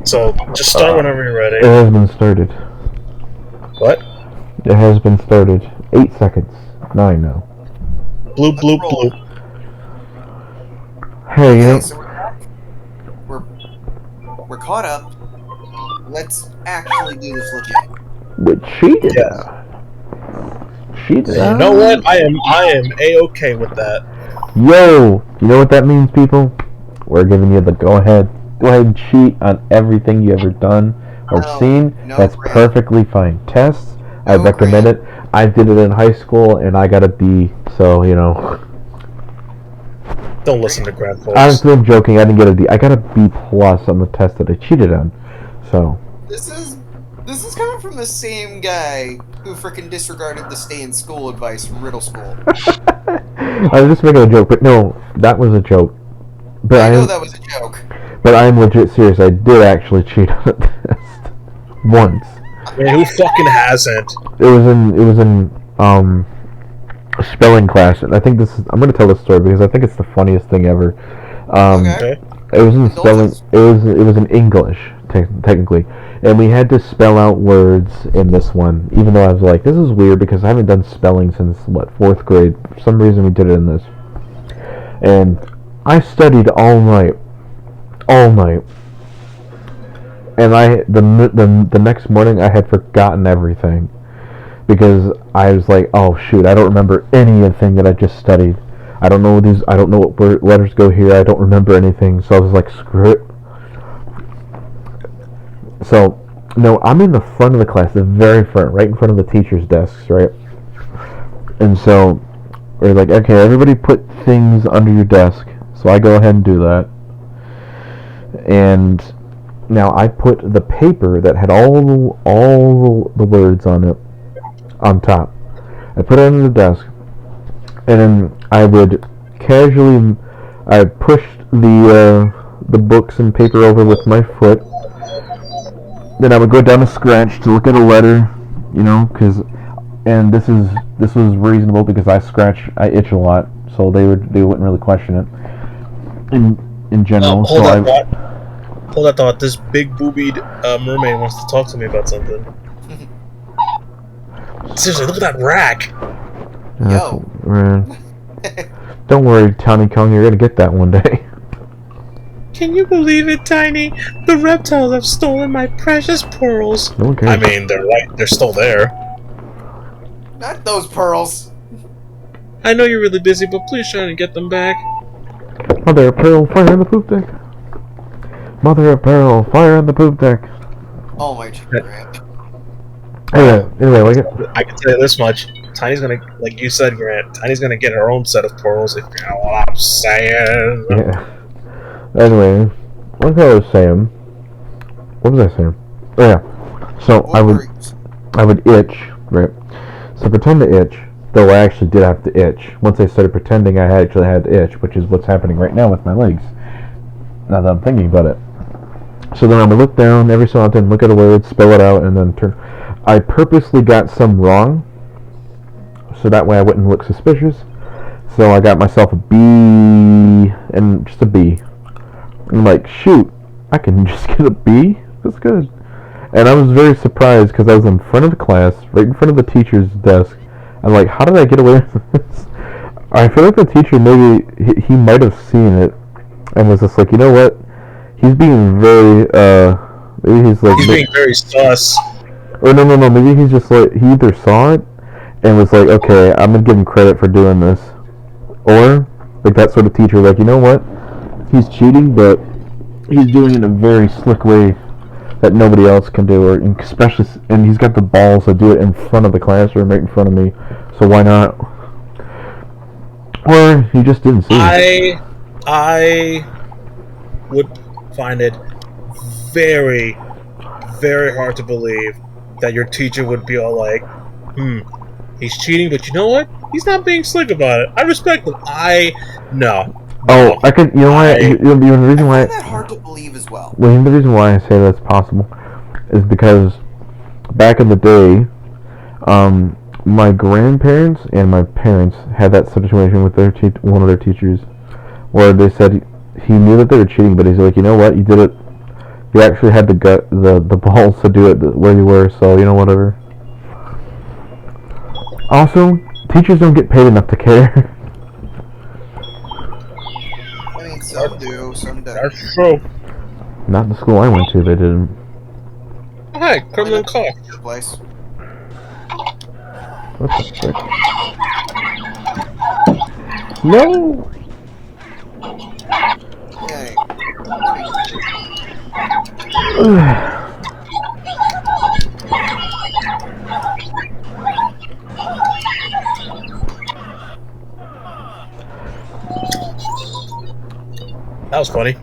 So just start whenever you're ready. It has been started. What? It has been started. 8 seconds. 9 now. Bloop, bloop, bloop. Hey, you know... So we're caught up. Let's actually do this legit. But cheated. Yes. Cheated. You know what? I am A-okay with that. Yo! You know what that means, people? We're giving you the go-ahead. Go ahead and cheat on everything you ever done or seen. That's perfectly fine. Tests, I recommend it. I did it in high school and I got a B, so, you know. Don't listen to Grant folks. Honestly, I'm joking. I didn't get a D. I got a B plus on the test that I cheated on. So. This is coming from the same guy who frickin' disregarded the stay in school advice from middle school. I was just making a joke, but no, that was a joke. But I know that was a joke. But I am legit serious. I did actually cheat on a test once. I mean, who fucking hasn't? It was in spelling class, and I think I'm gonna tell this story because I think it's the funniest thing ever. Okay. It was in spelling. It was in English technically, and we had to spell out words in this one. Even though I was like, this is weird because I haven't done spelling since 4th grade. For some reason, we did it in this, and I studied all night, and the next morning I had forgotten everything. Because I was like, oh shoot, I don't remember anything that I just studied. I don't know what letters go here. I don't remember anything. So I was like, screw it. So, no, I'm in the front of the class, the very front, right in front of the teacher's desks, right? And so, we're like, okay, everybody put things under your desk. So I go ahead and do that. And now I put the paper that had all the words on it on top. I put it under the desk, and then I would casually, I pushed the books and paper over with my foot. Then I would go down to scratch to look at a letter, you know, and this was reasonable because I itch a lot, so they wouldn't really question it. In general, hold that thought. This big boobied mermaid wants to talk to me about something. Seriously, look at that rack! Yo. Don't worry, Tiny Kong, you're gonna get that one day. Can you believe it, Tiny? The reptiles have stolen my precious pearls. No one cares. I mean, they're still there. Not those pearls. I know you're really busy, but please try to get them back. Mother of pearl, fire on the poop deck. Mother of pearl, fire on the poop deck. Oh my Grant. Anyway, I can tell you this much. Tiny's gonna, like you said, Grant, Tiny's gonna get her own set of pearls, if you know what I'm saying. Yeah. Anyway, like I was saying, what was I saying? Oh yeah. So I would itch, right? So pretend to itch, though I actually did have to itch. Once I started pretending, I actually had to itch, which is what's happening right now with my legs. Now that I'm thinking about it. So then I would look down every so often, look at a word, spell it out, and then turn. I purposely got some wrong, so that way I wouldn't look suspicious. So I got myself a B, and just a B. I'm like, shoot, I can just get a B? That's good. And I was very surprised because I was in front of the class, right in front of the teacher's desk. I'm like, how did I get away with this? I feel like the teacher, maybe, he might have seen it, and was just like, you know what? He's being very, maybe he's like... He's being very sus. Or no, maybe he's just like, he either saw it, and was like, okay, I'm gonna give him credit for doing this. Or, like that sort of teacher, like, you know what? He's cheating, but he's doing it in a very slick way that nobody else can do, or especially, and he's got the balls to do it in front of the classroom, right in front of me, so why not? Or he just didn't see it. I would find it very, very hard to believe that your teacher would be all like, he's cheating, but you know what? He's not being slick about it. I respect him. No. Oh, I could. You know why? The reason why. I find that hard to believe as well. Well, the reason why I say that's possible is because back in the day, my grandparents and my parents had that situation with their one of their teachers, where they said he knew that they were cheating, but he's like, you know what? You did it You actually had the balls to do it where you were, so you know, whatever. Also, teachers don't get paid enough to care. I mean, some do, some don't. That's true. Not the school I went to, they didn't. Oh, hey, criminal call. Your place. What the frick? No! Okay. That was funny.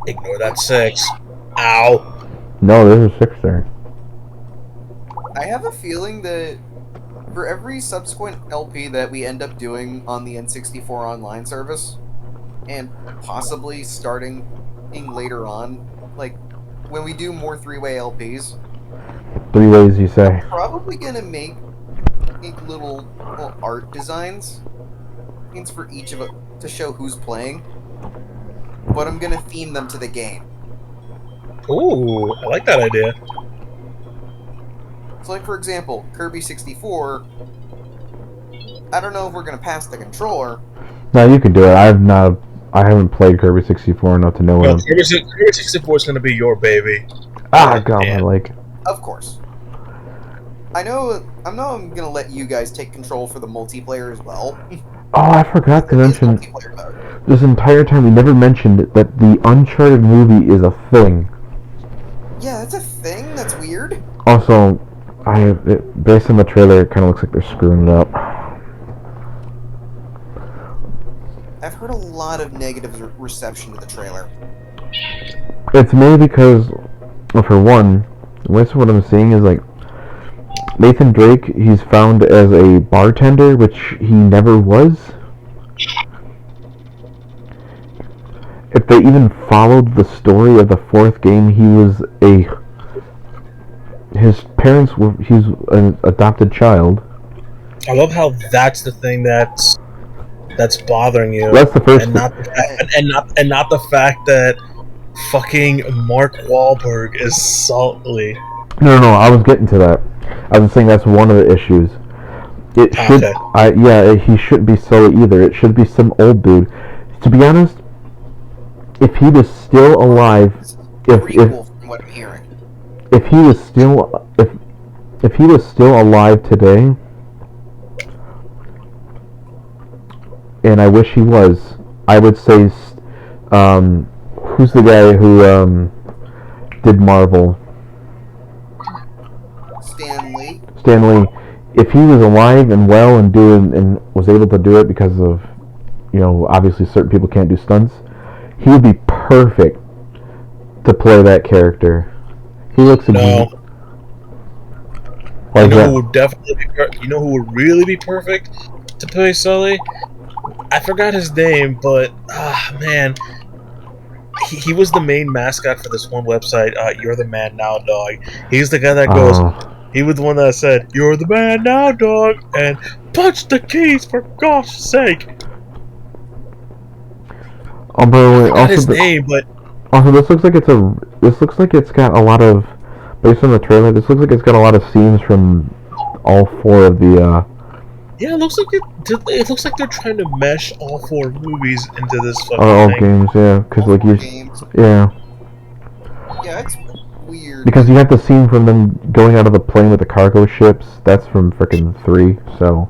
Ignore that 6. Ow. No, there's a 6 there. I have a feeling that for every subsequent LP that we end up doing on the N64 online service, and possibly starting later on, like when we do more 3-way LPs, 3 ways you say. probably gonna make little art designs, things for each of it to show who's playing. But I'm gonna theme them to the game. Ooh, I like that idea. So, like for example, Kirby 64. I don't know if we're gonna pass the controller. No, you can do it. I haven't played Kirby 64 enough to know Well, what. Kirby 64 is going to be your baby. God, Yeah. I like. Of course. I know I'm gonna let you guys take control for the multiplayer as well. Oh, I forgot to It's mention. multiplayer mode. This entire time, we never mentioned that the Uncharted movie is a thing. Yeah, that's a thing. That's weird. Also, based on the trailer, it kind of looks like they're screwing it up. I've heard a lot of negative reception to the trailer. It's maybe because, well, for one, most of what I'm seeing is like Nathan Drake. He's found as a bartender, which he never was. If they even followed the story of the 4th game, his parents were, he's an adopted child. I love how that's the thing that's bothering you. That's the first and not the fact that fucking Mark Wahlberg is Sully. No, I was getting to that. I was saying that's one of the issues. It should, Okay. he shouldn't be Sully either. It should be some old dude. To be honest, if he was still alive, Prequel from what I'm hearing. if he was still if he was still alive today, and I wish he was, I would say, who's the guy who did Marvel? Stan Lee. Stan Lee. If he was alive and well and was able to do it because of, obviously certain people can't do stunts, he would be perfect to play that character. He looks No. Like You know that. who would definitely be you know who would really be perfect to play Sully? I forgot his name, but man, he was the main mascot for this one website. You're the man now, dog. He's the guy that goes. He was the one that said, "You're the man now, dog," and punch the keys for gosh sake. Oh, by the way, I forgot his name, but also this looks like it's got a lot of, based on the trailer, this looks like it's got a lot of scenes from all 4 of the. yeah, it looks like it looks like they're trying to mesh all 4 movies into this fucking All thing. games, yeah, because like you, games. yeah, Yeah, it's weird. because you have the scene from them going out of the plane with the cargo ships. That's from frickin' 3. So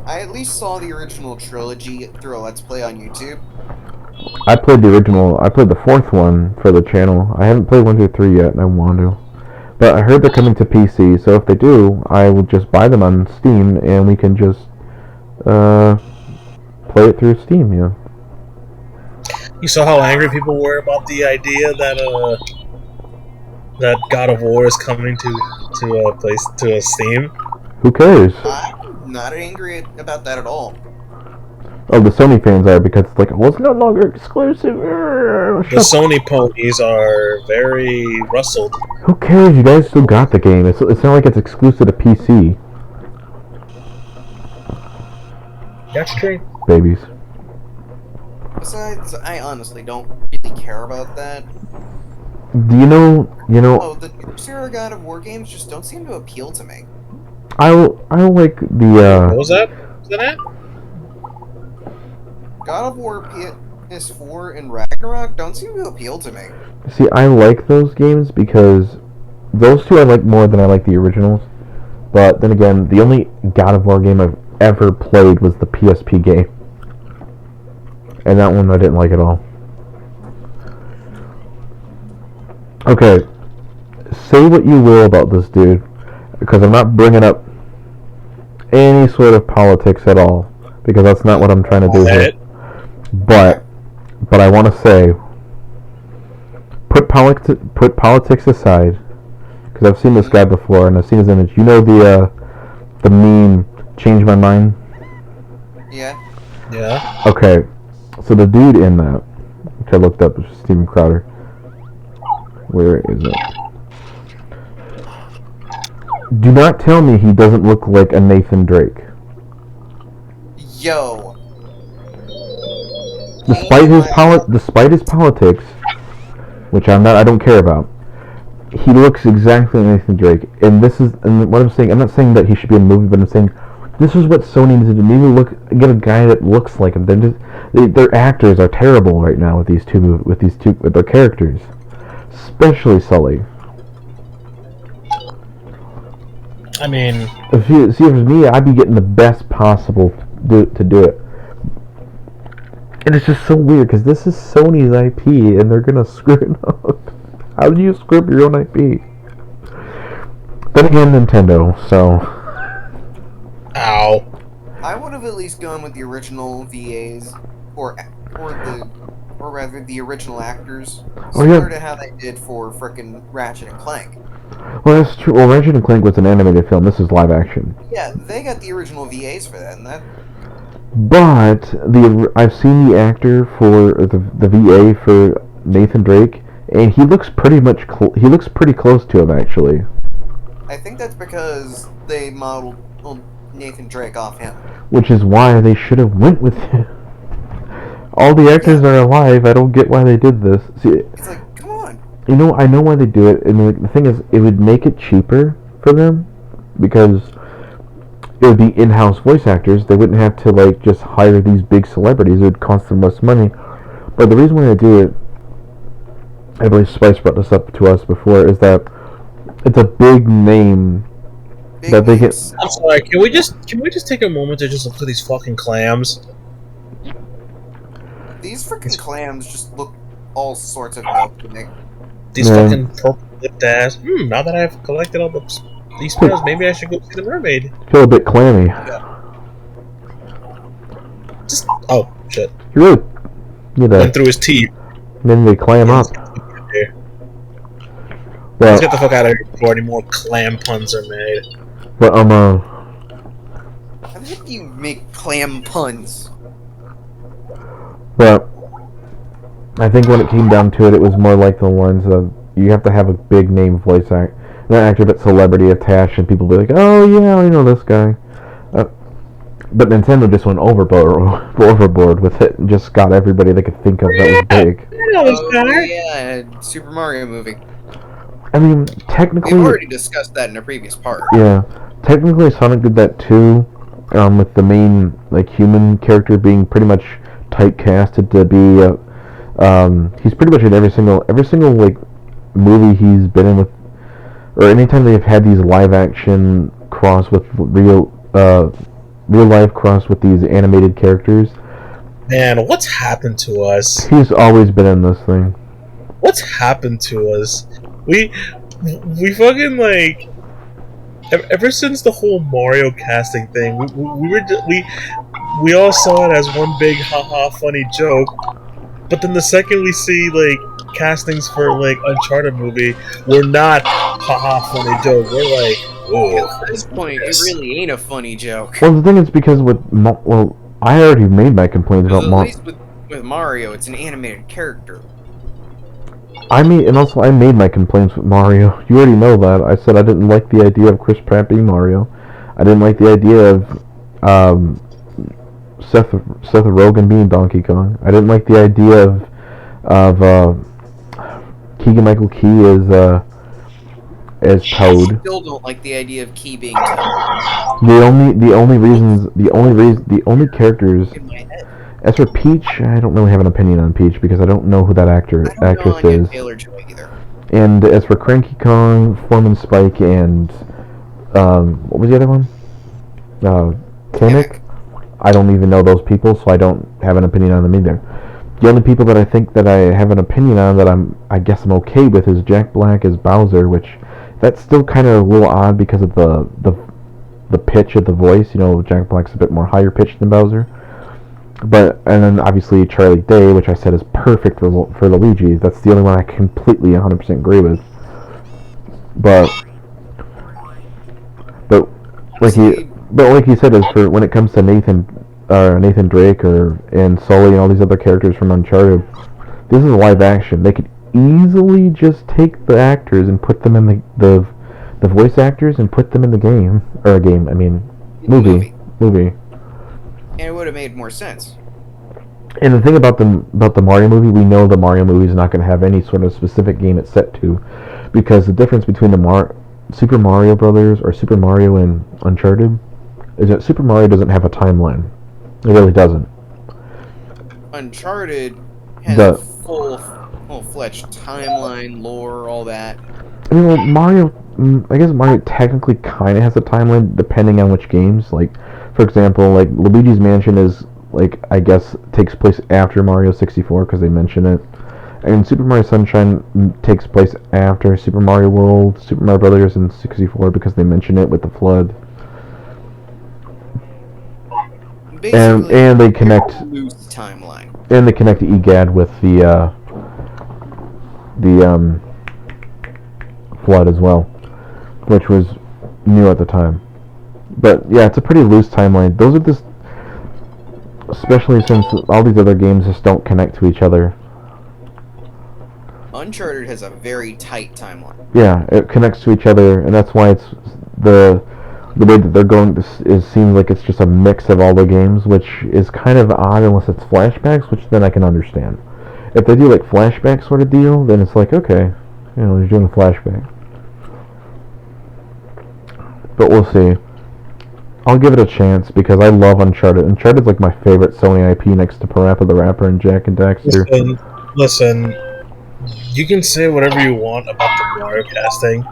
I at least saw the original trilogy through a Let's Play on YouTube. I played the original. I played the 4th one for the channel. I haven't played 1, 2, 3 yet, and I want to. But I heard they're coming to PC, so if they do, I will just buy them on Steam, and we can just play it through Steam. Yeah. You saw how angry people were about the idea that that God of War is coming to Steam. Who cares? I'm not angry about that at all. Oh, the Sony fans are, because it's like, well, it's no longer exclusive. The Sony ponies are very rustled. Who cares? You guys still got the game. It's not like it's exclusive to PC. That's true. Babies. Besides, I honestly don't really care about that. Do you know? Oh, the Sarah God of War games just don't seem to appeal to me. I like the. What was that? Was that it? God of War PS4 and Ragnarok don't seem to appeal to me. See, I like those games because those two I like more than I like the originals. But then again, the only God of War game I've ever played was the PSP game. And that one I didn't like at all. Okay, say what you will about this dude, because I'm not bringing up any sort of politics at all, because that's not what I'm trying to do here. But I want to say, put politics aside, because I've seen this guy before and I've seen his image. You know the meme, change my mind? Yeah. Yeah. Okay, so the dude in that, which I looked up, was Steven Crowder. Where is it? Do not tell me he doesn't look like a Nathan Drake. Yo. Despite his politics, which I don't care about, he looks exactly like Nathan Drake. And what I'm saying, I'm not saying that he should be in a movie, but I'm saying this is what Sony needs to do. Maybe get a guy that looks like him. Their actors are terrible right now with their characters, especially Sully. I mean, If it was me, I'd be getting the best possible to do it. And it's just so weird because this is Sony's IP and they're gonna screw it up. How do you screw up your own IP? Then again, Nintendo. So. ow. I would have at least gone with the original VAs, or rather the original actors, similar to how they did for frickin' Ratchet and Clank. Well, that's true. Well, Ratchet and Clank was an animated film. This is live action. Yeah, they got the original VAs for that, and that. But I've seen the actor for the VA for Nathan Drake, and he looks pretty close to him actually. I think that's because they modeled Nathan Drake off him. Which is why they should have went with him. All the actors are alive. I don't get why they did this. See, it's like, come on. You know, I know why they do it. I mean, the thing is, it would make it cheaper for them because it would be in-house voice actors. They wouldn't have to just hire these big celebrities. It would cost them less money. But the reason why they do it, I believe Spice brought this up to us before, is that it's a big name that they get. I'm sorry. Can we just take a moment to just look at these fucking clams? These freaking clams just look all sorts of milk to me. These fucking purple-lipped ass. Now that I've collected all these spells, maybe I should go see the mermaid. Feel a bit clammy. Yeah. Just shit. You really need Went through his teeth. Then they clam up. Well, let's get the fuck out of here before any more clam puns are made. But how do you make clam puns? But I think when it came down to it, it was more like the ones of you have to have a big name voice actor, not actor, but celebrity attached, and people be like, "Oh yeah, I know this guy." But Nintendo just went overboard with it and just got everybody they could think of that was big. I know this guy. Yeah, Super Mario movie. I mean, technically, we've already discussed that in a previous part. Yeah, technically, Sonic did that too, with the main human character being pretty much typecasted to be. He's pretty much in every single movie he's been in with, or anytime they've had these live action cross with real life cross with these animated characters. Man, what's happened to us? He's always been in this thing. What's happened to us? We fucking ever since the whole Mario casting thing, we all saw it as one big haha funny joke. But then the second we see castings for Uncharted movie, we're not haha funny joke. We're like, whoa. At this point, it really ain't a funny joke. Well, the thing is because I already made my complaints about Mario. At least with Mario, it's an animated character. I made my complaints with Mario. You already know that. I said I didn't like the idea of Chris Pratt being Mario. I didn't like the idea of Seth Rogen being Donkey Kong. I didn't like the idea of Keegan-Michael Key as Toad. I still don't like the idea of Key being Toad. The only characters. In my head. As for Peach, I don't really have an opinion on Peach because I don't know who that actress is. Taylor-Joy either. And as for Cranky Kong, Foreman Spike, and what was the other one? Kamek. I don't even know those people, so I don't have an opinion on them either. The only people that I think that I have an opinion on that I guess I'm okay with is Jack Black as Bowser, which that's still kind of a little odd because of the pitch of the voice. You know, Jack Black's a bit more higher pitched than Bowser. But and then obviously Charlie Day, which I said is perfect for Luigi. That's the only one I completely 100% agree with. But like you said, is for when it comes to Nathan Drake and Sully and all these other characters from Uncharted, this is live action. They could easily just take the actors and put them in the voice actors and put them in the movie. And it would have made more sense. And the thing about the Mario movie, we know the Mario movie is not going to have any sort of specific game it's set to, because the difference between the Super Mario Brothers or Super Mario and Uncharted is that Super Mario doesn't have a timeline. It really doesn't. Uncharted has a full-fledged timeline, lore, all that. I mean, I guess Mario technically kind of has a timeline depending on which games. Like, for example, like Luigi's Mansion is I guess takes place after Mario 64 because they mention it, and Super Mario Sunshine takes place after Super Mario World, Super Mario Brothers, and 64 because they mention it with the flood. And they connect loose timeline. And they connect EGAD with the flood as well, which was new at the time. But yeah, it's a pretty loose timeline. Those are just, especially since all these other games just don't connect to each other. Uncharted has a very tight timeline. Yeah, it connects to each other, and that's why it's the way that they're going seems like it's just a mix of all the games, which is kind of odd unless it's flashbacks, which then I can understand. If they do like flashback sort of deal, then it's like, okay, you're doing a flashback. But we'll see. I'll give it a chance because I love Uncharted. Uncharted's like my favorite Sony IP next to Parappa the Rapper and Jak and Daxter. Listen, you can say whatever you want about the Mario casting.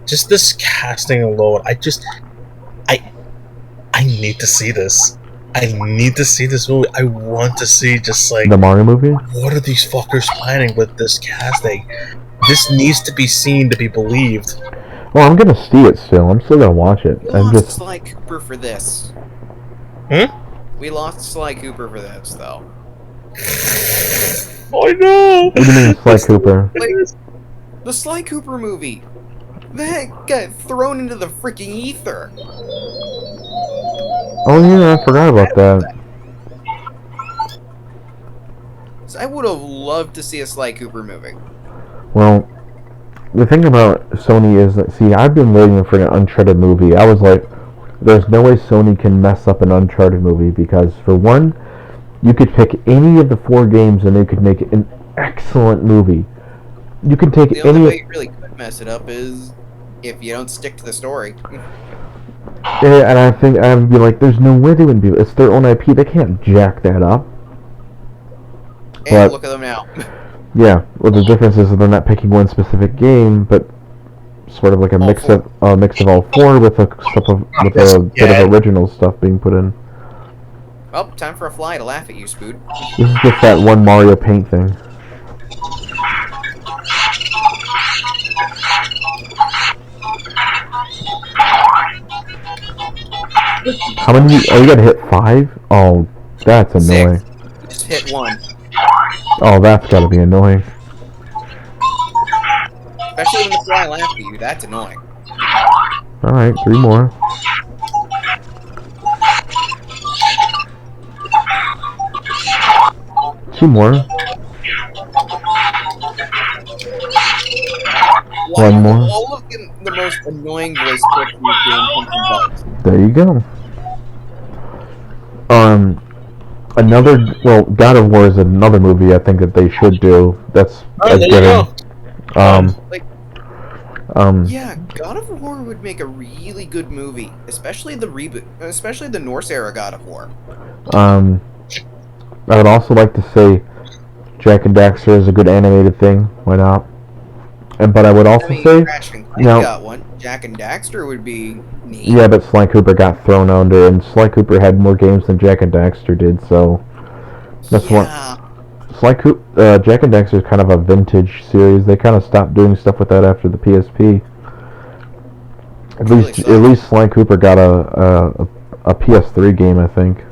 Just this casting alone, I need to see this. I need to see this movie. I want to see just like the Mario movie. What are these fuckers planning with this casting? This needs to be seen to be believed. Well, I'm gonna see it still. I'm still gonna watch it. We lost Sly Cooper for this. We lost Sly Cooper for this, though. I know. What do you mean, Sly Cooper? The Sly Cooper movie. That got thrown into the freaking ether. Oh yeah, I forgot about that. So I would have loved to see a Sly Cooper movie. Well, the thing about Sony is that, see, I've been waiting for an Uncharted movie. I was like, there's no way Sony can mess up an Uncharted movie because, for one, you could pick any of the 4 games and they could make an excellent movie. You can take the any. only way you really could mess it up is if you don't stick to the story. Yeah, and I think I would be like, there's no way they would be. It's their own IP. They can't jack that up. And but, look at them now. Yeah, well, the difference is that they're not picking one specific game, but sort of like a mix of all 4 with a bit of original stuff being put in. Well, time for a fly to laugh at you, Spood. This is just that one Mario Paint thing. How many? Oh, you gotta hit 5? Oh, that's annoying. 6. You just hit 1. Oh, that's gotta be annoying. Especially when the fly laughs at you, that's annoying. Alright, 3 more. Two more. One more. All of the most annoying voice clips in this game come from Bugs. There you go. God of War is another movie I think that they should do. That's Oh, there you go. Like, um, yeah, God of War would make a really good movie, especially the reboot, especially the Norse era God of War. I would also like to say Jak and Daxter is a good animated thing. Why not? But I would also say, Ratchet and Clank now, got one. Jak and Daxter would be neat. yeah, but Sly Cooper got thrown under, and Sly Cooper had more games than Jak and Daxter did, so that's yeah. Jak and Daxter is kind of a vintage series. They kind of stopped doing stuff with that after the PSP. At least Sly Cooper got a PS3 game, I think.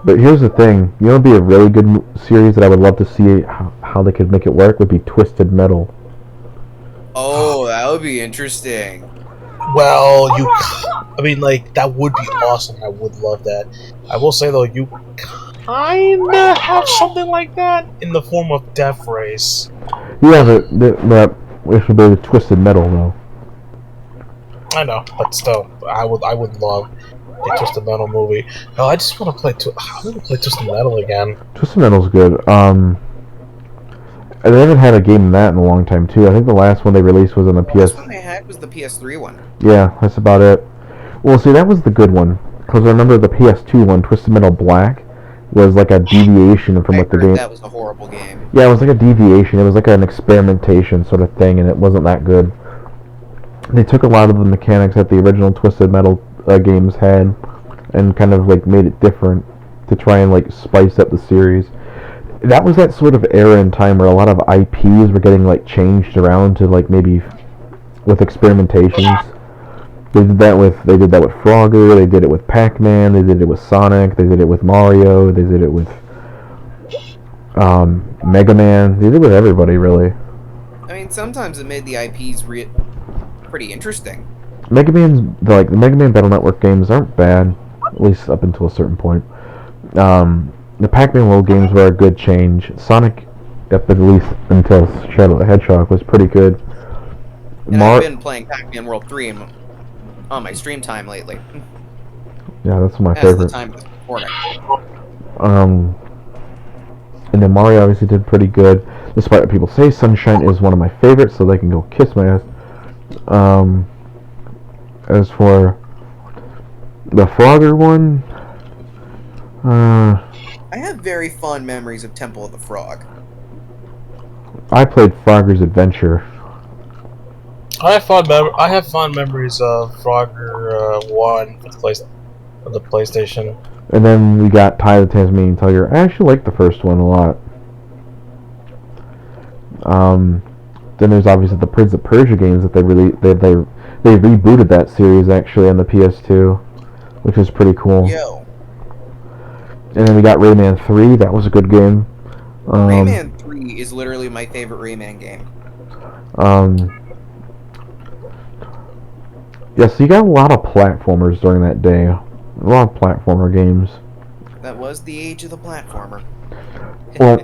But here's the thing. You know, it'd be a really good series that I would love to see how they could make it work would be Twisted Metal. Oh, that would be interesting. Well, I mean, like, that would be awesome. I would love that. I will say, though, you kinda have something like that in the form of Death Race. Yeah, but it should be the Twisted Metal, though. I know, but still, I would love a Twisted Metal movie. Oh, I just want to play. I want to play Twisted Metal again. Twisted Metal's good. They haven't had a game in that in a long time too. I think the last one they released was on the PS. The last one they had was the PS3 one. Yeah, that's about it. Well, see, that was the good one because I remember the PS2 one, Twisted Metal Black, was like a deviation from what the game. That was a horrible game. Yeah, it was like a deviation. It was like an experimentation sort of thing, and it wasn't that good. They took a lot of the mechanics that the original Twisted Metal games had, and kind of like made it different to try and like spice up the series. That was that sort of era in time where a lot of IPs were getting like changed around to like maybe with experimentations. They did that with Frogger. They did it with Pac-Man. They did it with Sonic. They did it with Mario. They did it with Mega Man. They did it with everybody really. I mean, sometimes it made the IPs pretty interesting. The Mega Man Battle Network games aren't bad, at least up until a certain point. The Pac-Man World games were a good change. Sonic, up at least until Shadow the Hedgehog, was pretty good. And I've been playing Pac-Man World 3 on my stream time lately. Yeah, that's my That's favorite. the time of the recording. And then Mario obviously did pretty good. Despite what people say, Sunshine is one of my favorites, so they can go kiss my ass. As for the Frogger one, I have very fond memories of Temple of the Frog. I played Frogger's Adventure. I have fond memories of Frogger 1 for the PlayStation. And then we got Ty the Tasmanian Tiger. I actually like the first one a lot. Then there's obviously the Prince of Persia games that they rebooted that series actually on the PS2, which is pretty cool. Yo. And then we got Rayman 3. That was a good game. Rayman 3 is literally my favorite Rayman game. Yeah, so you got a lot of platformers during that day. A lot of platformer games. That was the age of the platformer. Well,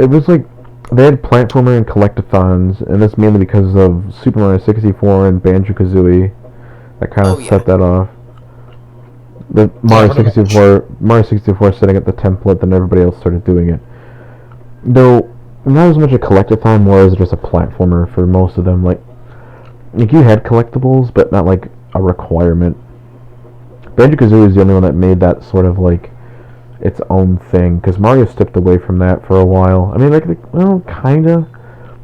it was like they had platformer and collectathons, and that's mainly because of Super Mario 64 and Banjo-Kazooie. That kind of set that off. The Mario 64 setting up the template, then everybody else started doing it. Though not as much a collectathon, more as just a platformer for most of them. Like you had collectibles, but not like a requirement. Banjo-Kazooie is the only one that made that sort of like its own thing, because Mario stepped away from that for a while. I mean, well, kinda.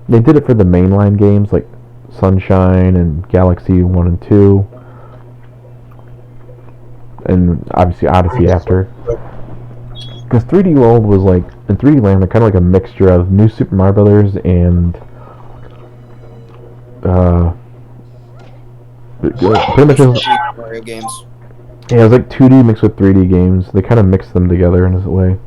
They did it for the mainline games like Sunshine and Galaxy 1 and 2. And obviously Odyssey after. Because 3D World was like, in 3D Land, they're kind of like a mixture of New Super Mario Brothers and pretty much Mario games. Yeah, it was like 2D mixed with 3D games. They kind of mixed them together in a way.